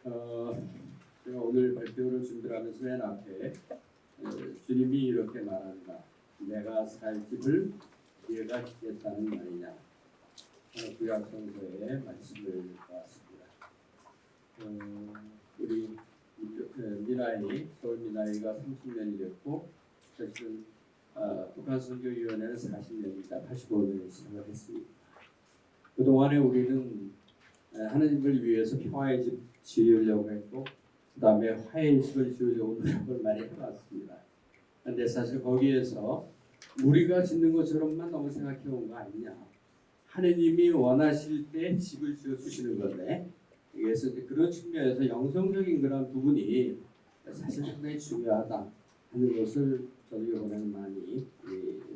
어, 제가 오늘 발표를 준비하면서 맨 앞에 주님이 이렇게 말한다. 내가 살 집을 네가 짓겠다는 말이냐. 구약성서의 말씀을 보았습니다. 우리 미나이, 서울 미나이가 30년이 됐고 사실은 북한선교위원회는 40년이다. 85년에 시작을 했습니다. 그동안에 우리는 하나님을 위해서 평화의 집 지으려고 했고 그 다음에 화해의 집을 지으려고 노력을 많이 해왔습니다. 그런데 사실 거기에서 우리가 짓는 것처럼만 너무 생각해 온 거 아니냐. 하나님이 원하실 때 집을 지어주시는 건데 그래서 이제 그런 측면에서 영성적인 그런 부분이 사실 상당히 중요하다 하는 것을 저도 이번에는 많이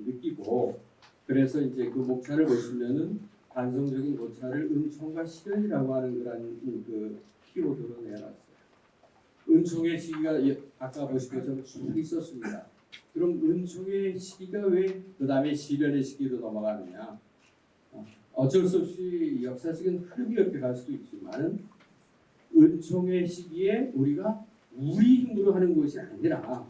느끼고 그래서 이제 그 목차를 보시면은 반성적인 목차를 은총과 실현이라고 하는 그런 그 키워드로 내놨어요. 은총의 시기가 아까 보신 것처럼 쭉 있었습니다. 그럼 은총의 시기가 왜 그 다음에 실현의 시기로 넘어가느냐? 어쩔 수 없이 역사적인 흐름이 이렇게 갈 수도 있지만 은총의 시기에 우리가 우리 힘으로 하는 것이 아니라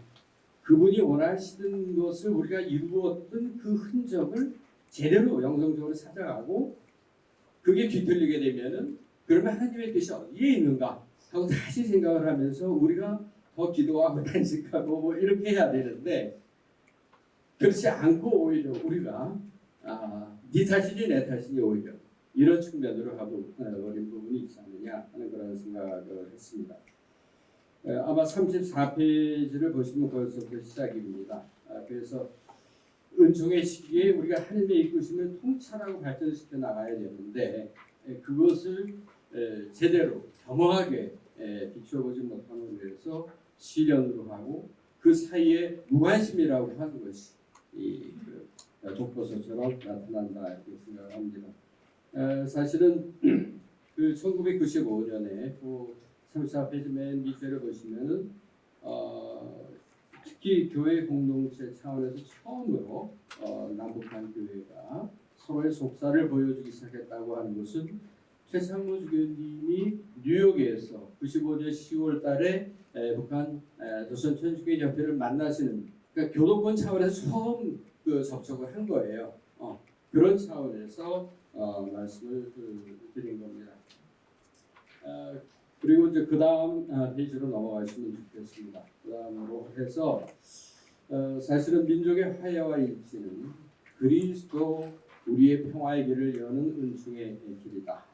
그분이 원하시는 것을 우리가 이루었던 그 흔적을 제대로 영성적으로 찾아가고 그게 뒤틀리게 되면은 그러면 하나님의 뜻이 어디에 있는가 하고 다시 생각을 하면서 우리가 더 기도하고 단식하고 뭐 이렇게 해야 되는데 그렇지 않고 오히려 우리가 네 탓이니 내 탓이니 오히려 이런 측면으로 하고 어린 부분이 있지 않느냐 하는 그런 생각을 했습니다. 아마 34페이지를 보시면 거기서부터 시작입니다. 그래서 은총의 시기에 우리가 하나님의 이끄심을 통찰하고 발전시켜 나가야 되는데 그것을 제대로 겸허하게 비추어보지 못하는 데서 시련으로 하고 그 사이에 무관심이라고 하는 것이 그 독보서처럼 나타난다 이렇게 생각합니다. 사실은 그 1995년에 그 34페이지 맨 밑에를 보시면은 특히 교회 공동체 차원에서 처음으로 남북한 교회가 서로의 속사를 보여주기 시작했다고 하는 것은 최창모 주교님이 뉴욕에서 95년 10월 달에 북한 조선천주교협회를 만나시는 그러니까 교도권 차원에서 처음 그 접촉을 한 거예요. 그런 차원에서 말씀을 드린 겁니다. 그리고 이제 그 다음 페이지로 넘어가시면 좋겠습니다. 그 다음으로 해서 사실은 민족의 화해와 일치는 그리스도 우리의 평화의 길을 여는 은총의 길이다.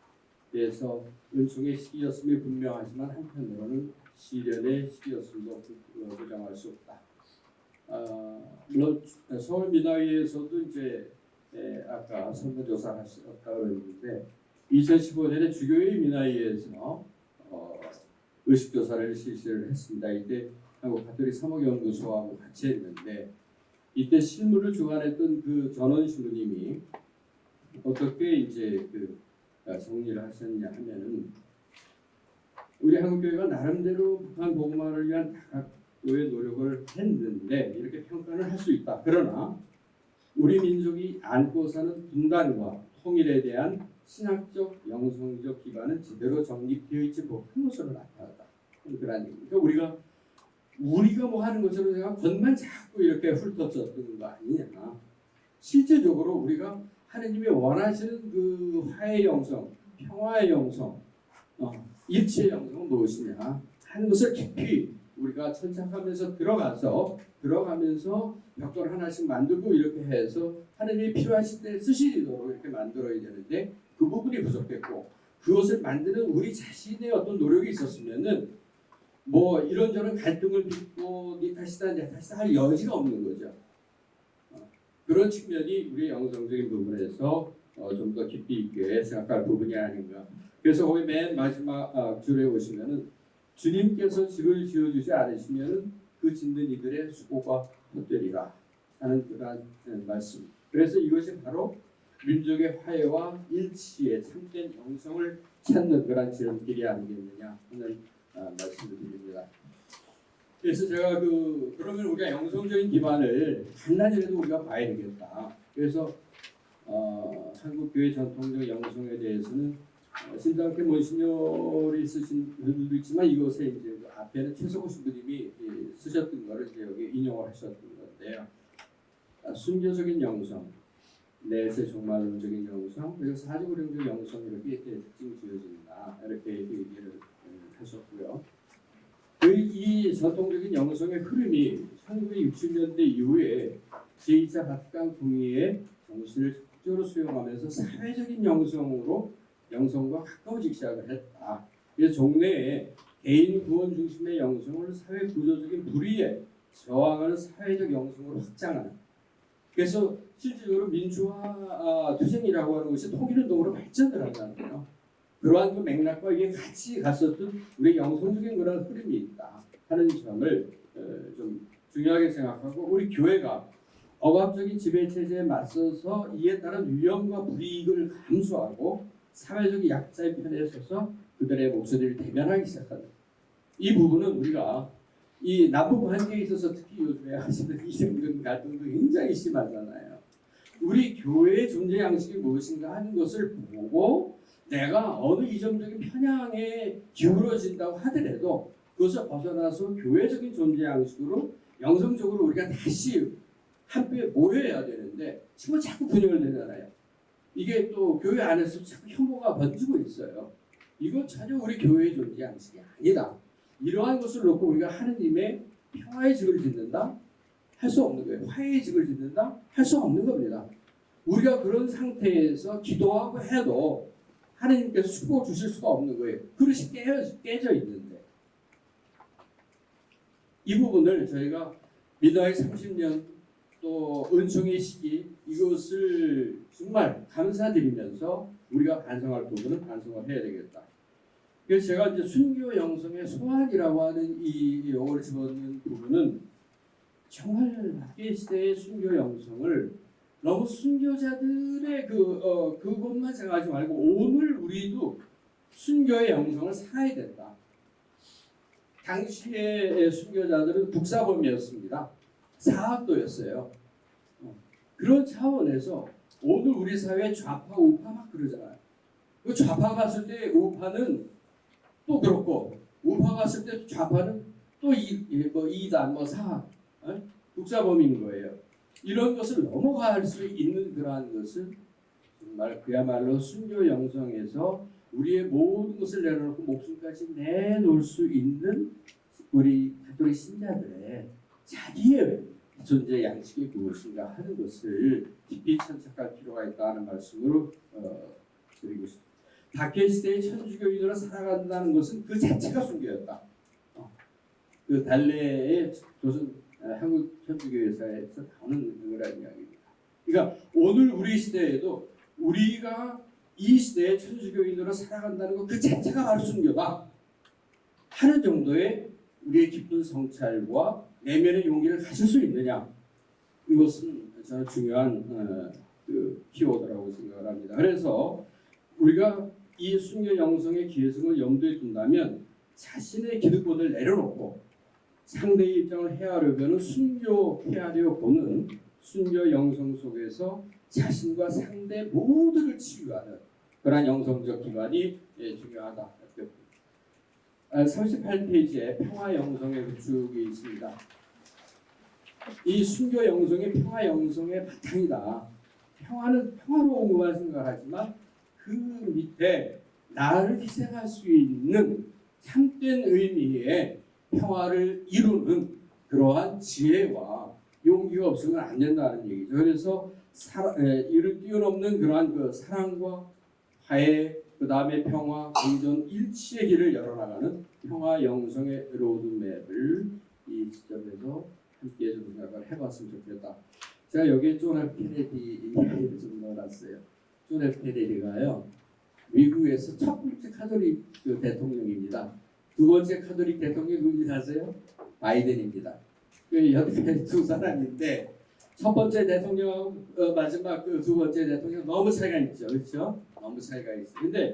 그래서 은총의 시기였음이 분명하지만 한편으로는 시련의 시기였음도 부정할 수 없다. 물론 서울 미나위에서도 이제 아까 설문조사 하셨다고 했는데 2015년에 주교회 미나위에서 의식조사를 실시를 했습니다. 이때 한국 가톨릭 사목연구소하고 같이 했는데 이때 실무를 주관했던 그 전원 신부님이 어떻게 이제 그 정리를 하셨냐 하면은 우리 한국교회가 나름대로 북한 복음화를 위한 다각도의 노력을 했는데 이렇게 평가를 할 수 있다. 그러나 우리 민족이 안고 사는 분단과 통일에 대한 신학적, 영성적 기반은 제대로 정립되어 있지 못한 것으로 나타났다. 그런 얘기입니다. 그러니까 우리가 뭐 하는 것처럼 제가 겉만 자꾸 이렇게 훑어졌던 거 아니냐. 실제적으로 우리가 하나님이 원하시는 그 화해의 영성, 평화의 영성, 일치의 영성은 무엇이냐 하는 것을 깊이 우리가 천착하면서 들어가면서 벽돌 하나씩 만들고 이렇게 해서 하나님이 필요하실 때 쓰시도록 이렇게 만들어야 되는데 그 부분이 부족했고 그것을 만드는 우리 자신의 어떤 노력이 있었으면은 뭐 이런저런 갈등을 빚고 네 탓이다 내 탓이다 할 여지가 없는 거죠. 그런 측면이 우리의 영성적인 부분에서 좀 더 깊이 있게 생각할 부분이 아닌가. 그래서 거기 맨 마지막 줄에 보시면은 주님께서 집을 지어주지 않으시면은 그 짓는 이들의 수고가 헛되리라 하는 그런 말씀. 그래서 이것이 바로 민족의 화해와 일치의 참된 영성을 찾는 그런 지름길이 아니겠느냐 하는 말씀을 드립니다. 그래서 제가 그러면 우리가 영성적인 기반을 한나절에도 우리가 봐야 되겠다. 그래서 한국 교회 전통적 영성에 대해서는 신장학회 몬시뇨를 쓰신 분들도 있지만 이것에 이제 그 앞에는 최석호 신부님이 쓰셨던 거를 이제 여기 인용을 하셨던 건데요. 순교적인 영성, 내세 종말론적인 영성, 그리고 사주구령적 영성 이렇게 특징 지어진다 이렇게 얘기를 하셨고요. 이 전통적인 영성의 흐름이 1960년대 이후에 제2차 바티칸 동의의 정신을 적극적으로 수용하면서 사회적인 영성과 가까워지기 시작을 했다. 그래서 종래에 개인 구원 중심의 영성을 사회 구조적인 불의에 저항하는 사회적 영성으로 확장하는. 그래서 실질적으로 민주화 투쟁이라고 하는 것이 통일운동으로 발전을 한다는 거예요. 그러한 그 맥락과 이게 같이 갔었던 우리 영성적인 그런 흐름이 있다 하는 점을 좀 중요하게 생각하고 우리 교회가 억압적인 지배체제에 맞서서 이에 따른 위험과 불이익을 감수하고 사회적 약자의 편에 서서 그들의 목소리를 대변하기 시작한다. 이 부분은 우리가 이 남북 관계에 있어서 특히 요즘에 하시는 이념적인 갈등도 굉장히 심하잖아요. 우리 교회의 존재 양식이 무엇인가 하는 것을 보고 내가 어느 이념적인 편향에 기울어진다고 하더라도 그것을 벗어나서 교회적인 존재 양식으로 영성적으로 우리가 다시 한뼈에 모여야 되는데 지금 자꾸 분열되잖아요. 이게 또 교회 안에서 자꾸 혐오가 번지고 있어요. 이건 전혀 우리 교회의 존재 양식이 아니다. 이러한 것을 놓고 우리가 하느님의 평화의 직을 짓는다? 할 수 없는 거예요. 화해의 직을 짓는다? 할 수 없는 겁니다. 우리가 그런 상태에서 기도하고 해도 하느님께서 축복을 주실 수가 없는 거예요. 그릇이 깨져 있는데. 이 부분을 저희가 민화의 30년 또 은총의 시기 이것을 정말 감사드리면서 우리가 반성할 부분은 반성을 해야 되겠다. 그래서 제가 이제 순교 영성의 소환이라고 하는 이 용어를 집어넣는 부분은 정말 막계 시대의 순교 영성을 너무 순교자들의 그것만 생각하지 말고 오늘 우리도 순교의 영성을 살아야 된다. 당시의 순교자들은 북사범이었습니다. 사학도였어요. 그런 차원에서 오늘 우리 사회 좌파 우파 막 그러잖아요. 그 좌파 갔을 때 우파는 또 그렇고 우파 갔을 때 좌파는 또 이단 사학 북사범인 거예요. 이런 것을 넘어갈 수 있는 그러한 것은 정말 그야말로 순교 영성에서 우리의 모든 것을 내려놓고 목숨까지 내놓을 수 있는 우리 가톨릭 신자들의 자기의 존재 양식이 무엇인가 하는 것을 깊이 참작할 필요가 있다는 말씀으로 드리고 싶습니다. 박해 시대의 천주교인으로 살아간다는 것은 그 자체가 순교였다. 그 달래의 조선 한국 천주교회사에서 나오는 그런 이야기입니다. 그러니까 오늘 우리 시대에도 우리가 이 시대의 천주교인으로 살아간다는 것 그 자체가 바로 순교다 하는 정도의 우리의 깊은 성찰과 내면의 용기를 가질 수 있느냐, 이것은 저는 중요한 그 키워드라고 생각을 합니다. 그래서 우리가 이 순교 영성의 기회성을 염두에 둔다면 자신의 기득권을 내려놓고 상대의 입장을 헤아려고는 순교해하려 보는 순교 영성 속에서 자신과 상대 모두를 치유하는 그러한 영성적 기반이 중요하다. 38페이지에 평화 영성의 구축이 있습니다. 이 순교 영성이 평화 영성의 바탕이다. 평화는 평화로운 것만 생각하지만 그 밑에 나를 희생할 수 있는 참된 의미의 평화를 이루는 그러한 지혜와 용기가 없으면 안 된다는 얘기죠. 그래서 이를 뛰어넘는 그러한 그 사랑과 화해, 그 다음에 평화, 공존, 일치의 길을 열어나가는 평화 영성의 로드맵을 이 지점에서 함께 좀 생각을 해봤으면 좋겠다. 제가 여기에 존 F 케네디 얘기를 좀 넣어놨어요. 존 F 케네디가요, 미국에서 첫 번째 카톨릭 대통령입니다. 두 번째 카톨릭 대통령이 누군지 아세요? 바이든입니다. 옆에 두 사람인데 첫 번째 대통령 마지막 그 두 번째 대통령 너무 차이가 있죠, 그렇죠? 너무 차이가 있어요. 근데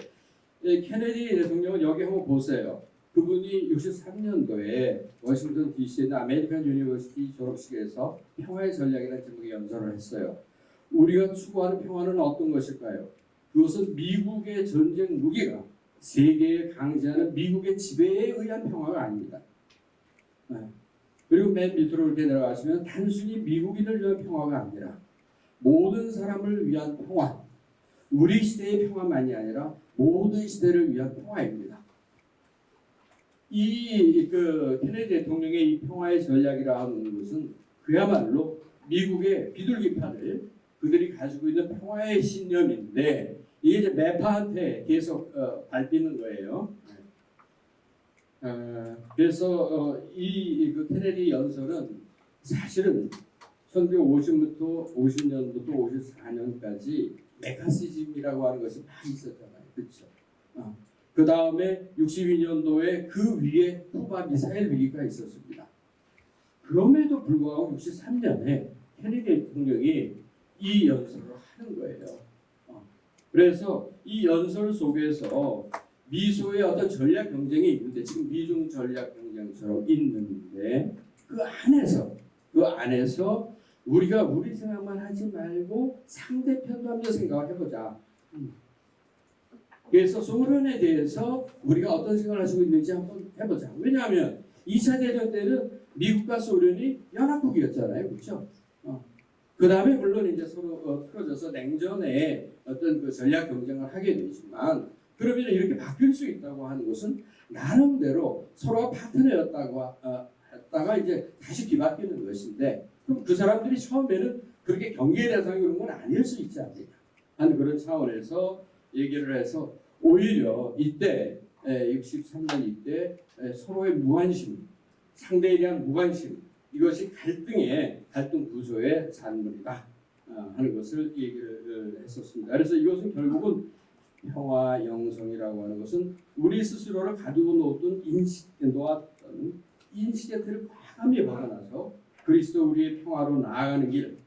케네디 대통령은 여기 한번 보세요. 그분이 63년도에 워싱턴 DC에 있는 아메리칸 유니버시티 졸업식에서 평화의 전략이라는 제목의 연설을 했어요. 우리가 추구하는 평화는 어떤 것일까요? 그것은 미국의 전쟁 무기가 세계에 강제하는 미국의 지배에 의한 평화가 아닙니다. 그리고 맨 밑으로 이렇게 내려가시면 단순히 미국인을 위한 평화가 아니라 모든 사람을 위한 평화, 우리 시대의 평화만이 아니라 모든 시대를 위한 평화입니다. 이 케네디 대통령의 이 평화의 전략이라 하는 것은 그야말로 미국의 비둘기파들 그들이 가지고 있는 평화의 신념인데 이게 이제 매파한테 계속 밟히는 거예요. 그래서 이 케네디 연설은 사실은 1950부터 50년부터 54년까지 메카시즘이라고 하는 것이 많이 있었잖아요. 그렇죠? 그 다음에 62년도에 그 위에 쿠바 미사일 위기가 있었습니다. 그럼에도 불구하고 63년에 케네디 대통령이 이 연설을 하는 거예요. 그래서 이 연설 속에서 미소의 어떤 전략 경쟁이 있는데 지금 미중 전략 경쟁처럼 있는데 그 안에서 우리가 우리 생각만 하지 말고 상대편도 한번 생각을 해보자. 그래서 소련에 대해서 우리가 어떤 생각을 가지고 있는지 한번 해보자. 왜냐하면 2차 대전 때는 미국과 소련이 연합국이었잖아요. 그렇죠? 그 다음에 물론 이제 서로 틀어져서 냉전에 어떤 그 전략 경쟁을 하게 되지만 그러면 이렇게 바뀔 수 있다고 하는 것은 나름대로 서로가 파트너였다고 했다가 이제 다시 뒤바뀌는 것인데 그럼 그 사람들이 처음에는 그렇게 경계 대상이 그런 건 아닐 수 있지 않느냐 하는 그런 차원에서 얘기를 해서 오히려 이때 63년 이때 서로의 무관심, 상대에 대한 무관심 이것이 갈등 구조의 산물이다 하는 것을 얘기를 했었습니다. 그래서 이것은 결국은 평화 영성이라고 하는 것은 우리 스스로를 가두고 놓았던 인식의 틀을 과감히 벗어나서 그리스도 우리의 평화로 나아가는 길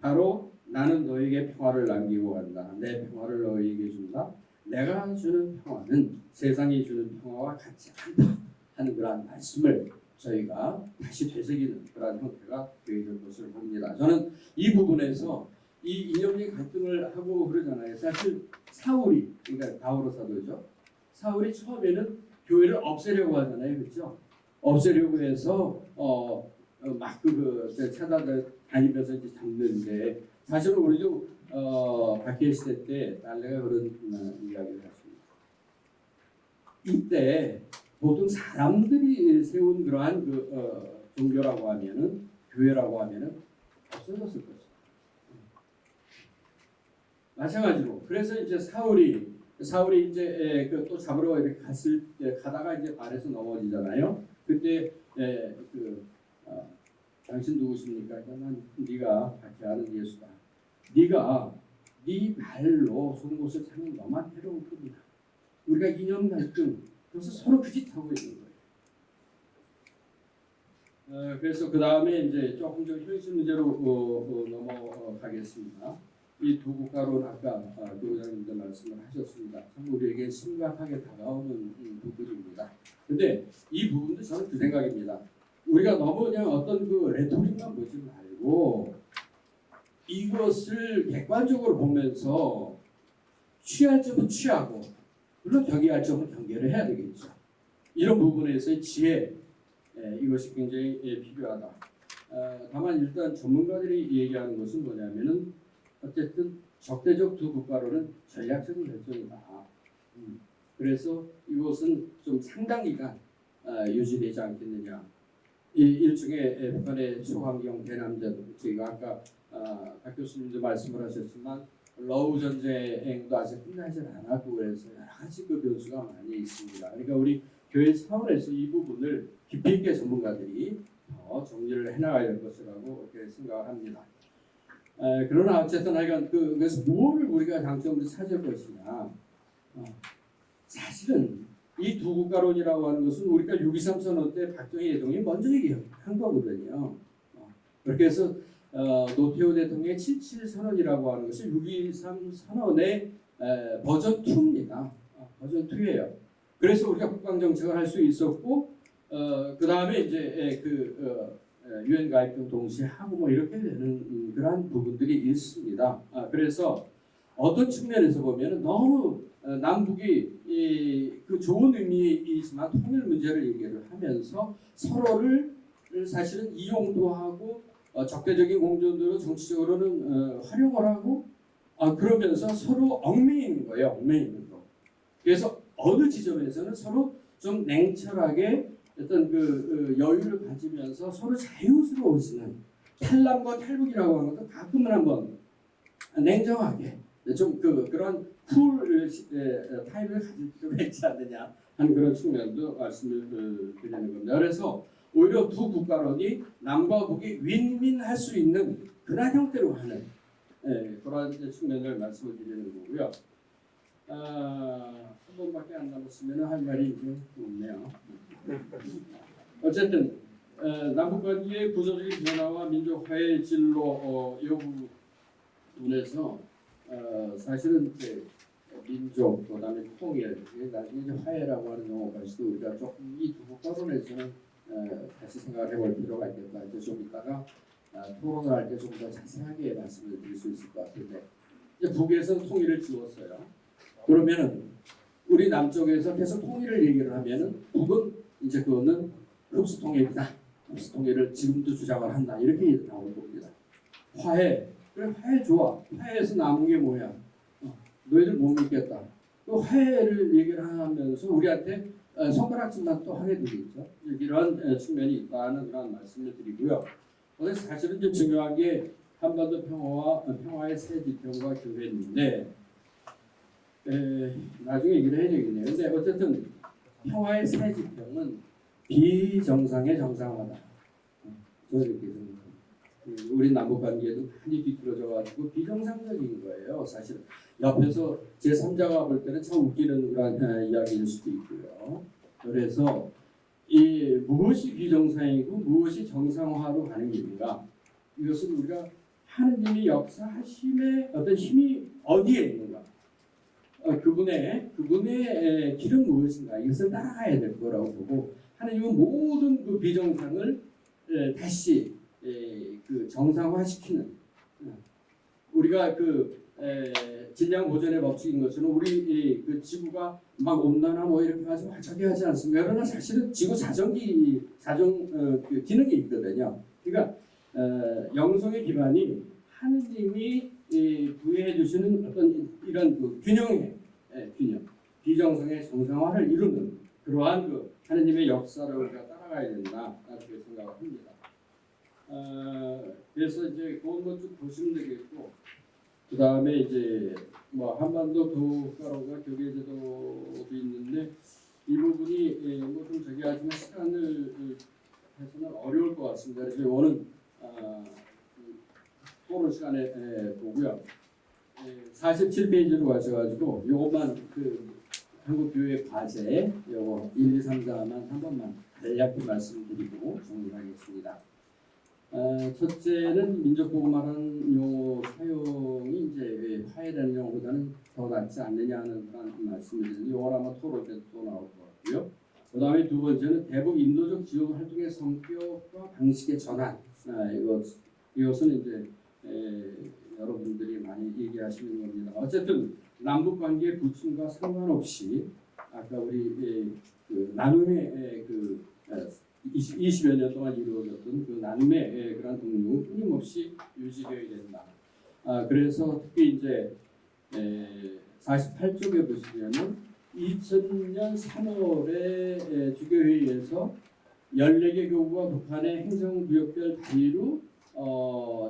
바로 나는 너에게 평화를 남기고 간다. 내 평화를 너에게 준다. 내가 주는 평화는 세상이 주는 평화와 같지 않다 하는 그러한 말씀을 저희가 다시 되새기는 그런 형태가 되어질 것을 봅니다. 저는 이 부분에서 이 이념적인 갈등을 하고 그러잖아요. 사실 사울이 그러니까 바오로 사도죠. 사울이 처음에는 교회를 없애려고 하잖아요, 그렇죠? 없애려고 해서 막 찾아다니면서 이제 잡는데 사실은 우리도 박해 시대 때 딸내가 그런 이야기를 했습니다. 이때 보통 사람들이 세운 그러한 종교라고 하면은 교회라고 하면은 없어졌을 것이다. 마찬가지로 그래서 이제 사울이 이제 또 잡으러 이렇게 가다가 이제 발에서 넘어지잖아요. 그때 당신 누구십니까? 난 네가 박해하는 예수다. 네가 네 발로 송곳을 차는 너만 해로울 뿐이다. 우리가 이념 갈등 그래서 서로 그 짓 하고 있는 거예요. 그래서 그 다음에 이제 조금 더 현실 문제로 넘어가겠습니다. 이 두 국가로는 아까 교장님도 말씀을 하셨습니다. 참 우리에게 심각하게 다가오는 부분입니다. 근데 이 부분도 저는 그 생각입니다. 우리가 너무 그냥 어떤 그 레토릭만 보지 말고 이것을 객관적으로 보면서 취할 점은 취하고 물론 경계할 점은 경계를 해야 되겠죠. 이런 부분에서의 지혜 이것이 굉장히 필요하다. 다만 일단 전문가들이 얘기하는 것은 뭐냐면은 어쨌든 적대적 두 국가로는 전략적인 결정이다. 그래서 이것은 좀 상당 기간 유지되지 않겠느냐. 일종의 북한의 소환경 대남전, 제가 아까 박 교수님도 말씀을 하셨지만 러우 전쟁도 아직 끝나지 않았고 그래서 여러 가지 그 변수가 많이 있습니다. 그러니까 우리 교회 차원에서 이 부분을 깊이 있게 전문가들이 더 정리를 해나가야 될 것이라고 이렇게 생각합니다. 그러나 어쨌든 하여간 그래서 무엇을 우리가 장점으로 찾을 것이냐. 사실은 이 두 국가론이라고 하는 것은 우리가 6.23 선언 때 박정희 대통령이 먼저 얘기한 거거든요. 그렇게 해서 노태우 대통령의 77 선언이라고 하는 것이 6.23 선언의 버전 2입니다. 버전 2예요. 그래서 우리가 국방 정책을 할 수 있었고 그 다음에 이제 유엔 가입도 동시에 하고 뭐 이렇게 되는 그러한 부분들이 있습니다. 그래서 어떤 측면에서 보면 너무 남북이 그 좋은 의미이지만 통일 문제를 얘기를 하면서 서로를 사실은 이용도 하고 적대적인 공존으로 정치적으로는 활용을 하고 그러면서 서로 얽매이는 거예요. 얽매이는 거. 그래서 어느 지점에서는 서로 좀 냉철하게 어떤 그 여유를 가지면서 서로 자유스러워지는 탈남과 탈북이라고 하는 것도 가끔은 한번 냉정하게 좀 그런 쿨 타입을 가질 필요가 있지 않느냐 하는 그런 측면도 말씀을 드리는 겁니다. 그래서 오히려 두 국가론이 남과 북이 윈윈할 수 있는 그런 형태로 하는 그런 측면을 말씀을 드리는 거고요. 한 번밖에 안 남았으면 할 말이 이제 없네요. 어쨌든 남북 관계의 구조적인 변화와 민족 화해의 진로 이 부분에서 사실은 이제 민족 그다음에 통일 나중에 이제 화해라고 하는 용어까지도 우리가 조금 이 두 국가론에서는 다시 생각을 해볼 필요가 있겠다. 이제 좀 이따가 토론을 할 때 좀 더 자세하게 말씀을 드릴 수 있을 것 같은데 이제 북에서는 통일을 지웠어요. 그러면은 우리 남쪽에서 계속 통일을 얘기를 하면은 북은 이제 그거는 흡수 통일이다. 흡수 통일을 지금도 주장을 한다. 이렇게 나올 겁니다. 화해. 그래 화해 좋아. 화해에서 남은 게 뭐야? 너희들 못 믿겠다. 또 화해를 얘기를 하면서 우리한테 손가락질만 또 하게 되겠죠. 이런 측면이 있다는 그런 말씀을 드리고요. 그래서 사실은 좀 중요한 게 한반도 평화의 새 지평과 교회인데 나중에 얘기를 해야 되겠네요. 근데 어쨌든 평화의 새 지평은 비정상의 정상화다. 저는 이렇게 생각합니다. 우리 남북 관계도 많이 비틀어져 가지고 비정상적인 거예요. 사실 옆에서 제3자가 볼 때는 참 웃기는 그런 이야기일 수도 있고요. 그래서 이 무엇이 비정상이고 무엇이 정상화로 가는 길인가? 이것은 우리가 하느님이 역사하심의 어떤 힘이 어디에 있는가? 그분의 길은 무엇인가? 이것을 따라가야 될 거라고 보고 하느님은 모든 그 비정상을 다시 그 정상화시키는 우리가 질량 보존의 법칙인 것처럼 우리 그 지구가 막 온난화 뭐 이렇게 가지고 저기 하지 않습니까? 그러나 사실은 지구 자전기 그 기능이 있거든요. 그러니까 영성의 기반이 하느님이 부여해 주시는 어떤 이런 그 균형 비정상의 정상화를 이루는 그러한 그 하느님의 역사를 우리가 따라가야 된다 이렇게 생각을 합니다. 그래서 이제 그건 좀 보시면 되겠고 그 다음에 이제 뭐 한반도 도국가론과 교계제도도 있는데 이 부분이 뭐 좀 저기 하지만 시간을 해서는 어려울 것 같습니다. 그래서 이거는 토론 시간에 보고요. 47페이지로 가셔가지고 요것만 그 한국교회 과제 요거 1, 2, 3, 4만 한 번만 간략히 말씀드리고 정리하겠습니다. 첫째는 민족보호라는 용어 사용이 이제 화해라는 용어보다는 더 낫지 않느냐는 그런 말씀을 드리는데 이걸 아마 토론 때도 또 나올 것 같고요. 그 다음에 두 번째는 대북 인도적 지원 활동의 성격과 방식의 전환. 이것은 이제 여러분들이 많이 얘기하시는 겁니다. 어쨌든 남북 관계 부침과 상관없이 아까 우리 그 나눔의 20여 년 동안 이루어졌던 그 나눔의 그런 동력은 끊임없이 유지되어야 된다. 그래서 특히 이제 48쪽에 보시면은 2000년 3월에 주교회의에서 14개 교구가 북한의 행정구역별 단위로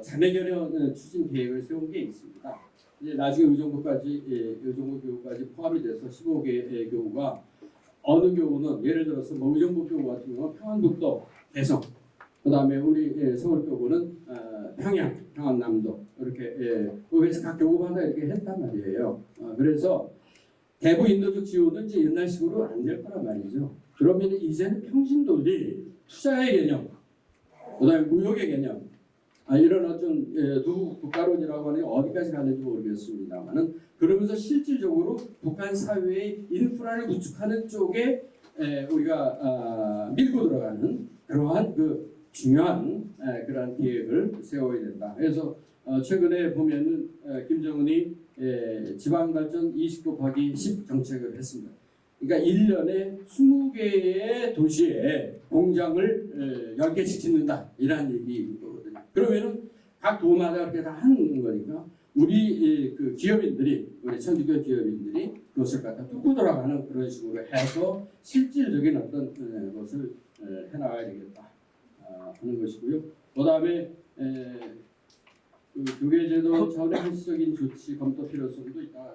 자매결연 추진 계획을 세운 게 있습니다. 이제 나중에 의정부 교구까지 포함이 돼서 15개 교구가 어느 교구는 예를 들어서 뭐 의정부 교구 같은 경우는 평안북도, 개성, 그다음에 우리 서울 교구는 평안남도 이렇게 그래서 각 교구마다 이렇게 했단 말이에요. 그래서 대북 인도적 지원은 이제 옛날식으로 안 될 거란 말이죠. 그러면 이제는 평신도들이 투자의 개념, 그다음에 무역의 개념, 이런 어떤 두 국가론이라고 하는 게 어디까지 가는지 모르겠습니다만은 그러면서 실질적으로 북한 사회의 인프라를 구축하는 쪽에 우리가 밀고 들어가는 그러한 그 중요한 그러한 계획을 세워야 된다. 그래서 최근에 보면은 김정은이 지방발전 20 곱하기 10 정책을 했습니다. 그러니까 1년에 20개의 도시에 공장을 10개씩 짓는다 이런 얘기거든요. 그러면은 각 도마다 그렇게 다 하는 거니까 우리 그 기업인들이 우리 천주교 기업인들이 그것을 갖다 뚫고 돌아가는 그런 식으로 해서 실질적인 어떤 것을 해나가야 되겠다 하는 것이고요. 그다음에 그 교계제도 차원의 현실적인 조치 검토 필요성도 있다.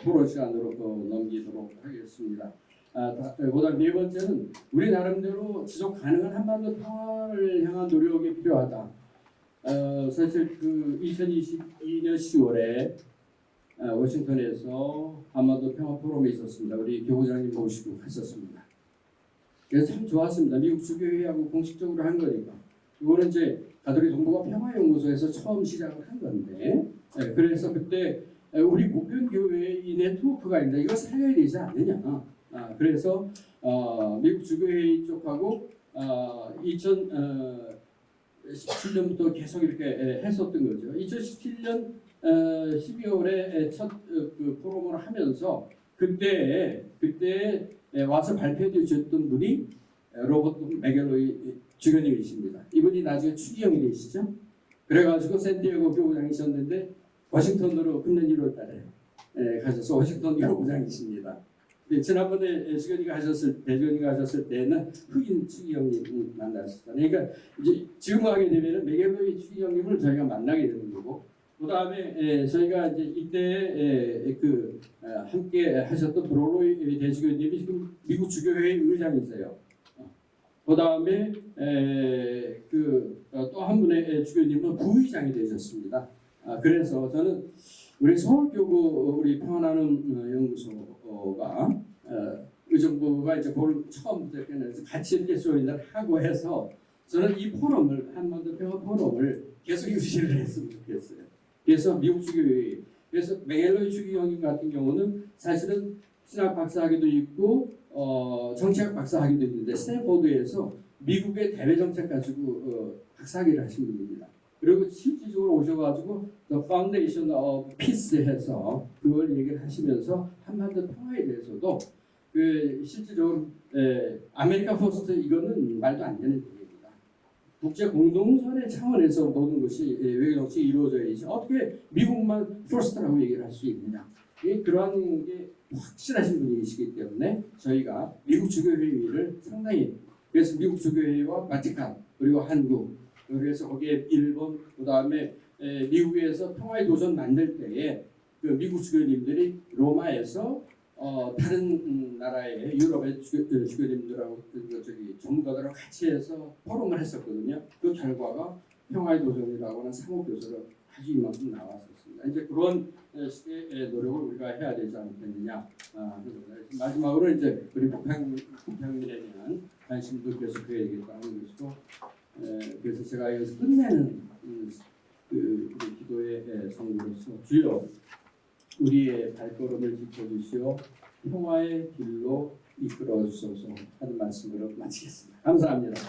토론 시간으로 넘기도록 하겠습니다. 그다음 네 번째는 우리 나름대로 지속 가능한 한반도 평화를 향한 노력이 필요하다. 사실 그 2022년 10월에 워싱턴에서 한반도 평화 포럼이 있었습니다. 우리 교구장님 모시고 갔었습니다. 그래서 참 좋았습니다. 미국 주교회하고 공식적으로 한 거니까. 이거는 이제 가톨릭 동북아 평화연구소에서 처음 시작을 한 건데, 그래서 그때 우리 목변교회의 이 네트워크가 있는데 이거 살려야 되지 않느냐. 그래서 미국 주교회 쪽하고 2017년부터 계속 이렇게 했었던 거죠. 2017년 12월에 첫 그 포럼을 하면서 그때 와서 발표해 주셨던 분이 로버트 맥갤로이 주교님이십니다. 이분이 나중에 추기경이 되시죠. 그래가지고 샌디에고 교구장이셨는데 워싱턴으로 금년 1월달에 가셔서 워싱턴 교구장이십니다. 지난번에 대주교님이 하셨을 때는 흑인 추기경님 만났었잖아요. 그러니까 이제 지금 하게 되면은 맥갤로이 추기경님을 저희가 만나게 되는 거고, 그 다음에 저희가 이제 이때 함께 하셨던 브롤로이 대주교님이 지금 미국 주교회의 의장이세요. 그 다음에 또 한 분의 주교님은 부의장이 되셨습니다. 그래서 저는 우리 서울교구 우리 평안하는 연구소가 의정부가 이제 그걸 처음부터 이렇게 같이 이렇게 조인을 하고 해서 저는 이 포럼을 한반도 평화 포럼을 계속 유지를 했으면 좋겠어요. 그래서 미국 주교회, 그래서 맥갤로이 주교님 같은 경우는 사실은 신학 박사학위도 있고 정치학 박사학위도 있는데 스탠포드에서 미국의 대외 정책 가지고 박사학위를 하신 분입니다. 그리고 실질적으로 오셔가지고 The Foundation of Peace 해서 그걸 얘기를 하시면서 한반도 평화에 대해서도 그 실질적으로 아메리카 퍼스트 이거는 말도 안 되는 얘기입니다. 국제 공동선의 차원에서 모든 것이 외교 정책이 이루어져야지 어떻게 미국만 퍼스트라고 얘기를 할 수 있느냐. 그러한 게 확실하신 분이시기 때문에 저희가 미국 주교회의를 상당히, 그래서 미국 주교회의와 바티칸 그리고 한국, 그래서 거기에 일본, 그 다음에 미국에서 평화의 도전 만들 때에 그 미국 주교님들이 로마에서 다른 나라의 유럽의 주교님들하고 전문가들하고 같이 해서 포럼을 했었거든요. 그 결과가 평화의 도전이라고 하는 상호교서로 아주 이만큼 나왔었습니다. 이제 그런 식의 노력을 우리가 해야 되지 않겠느냐. 마지막으로 이제 우리 북평민에 대한 관심도 계속해야 되겠다는 것이고, 그래서 제가 여기서 끝내는 우리 기도의 성구로서 주여 우리의 발걸음을 지켜주시어 평화의 길로 이끌어 주소서 하는 말씀으로 마치겠습니다. 감사합니다.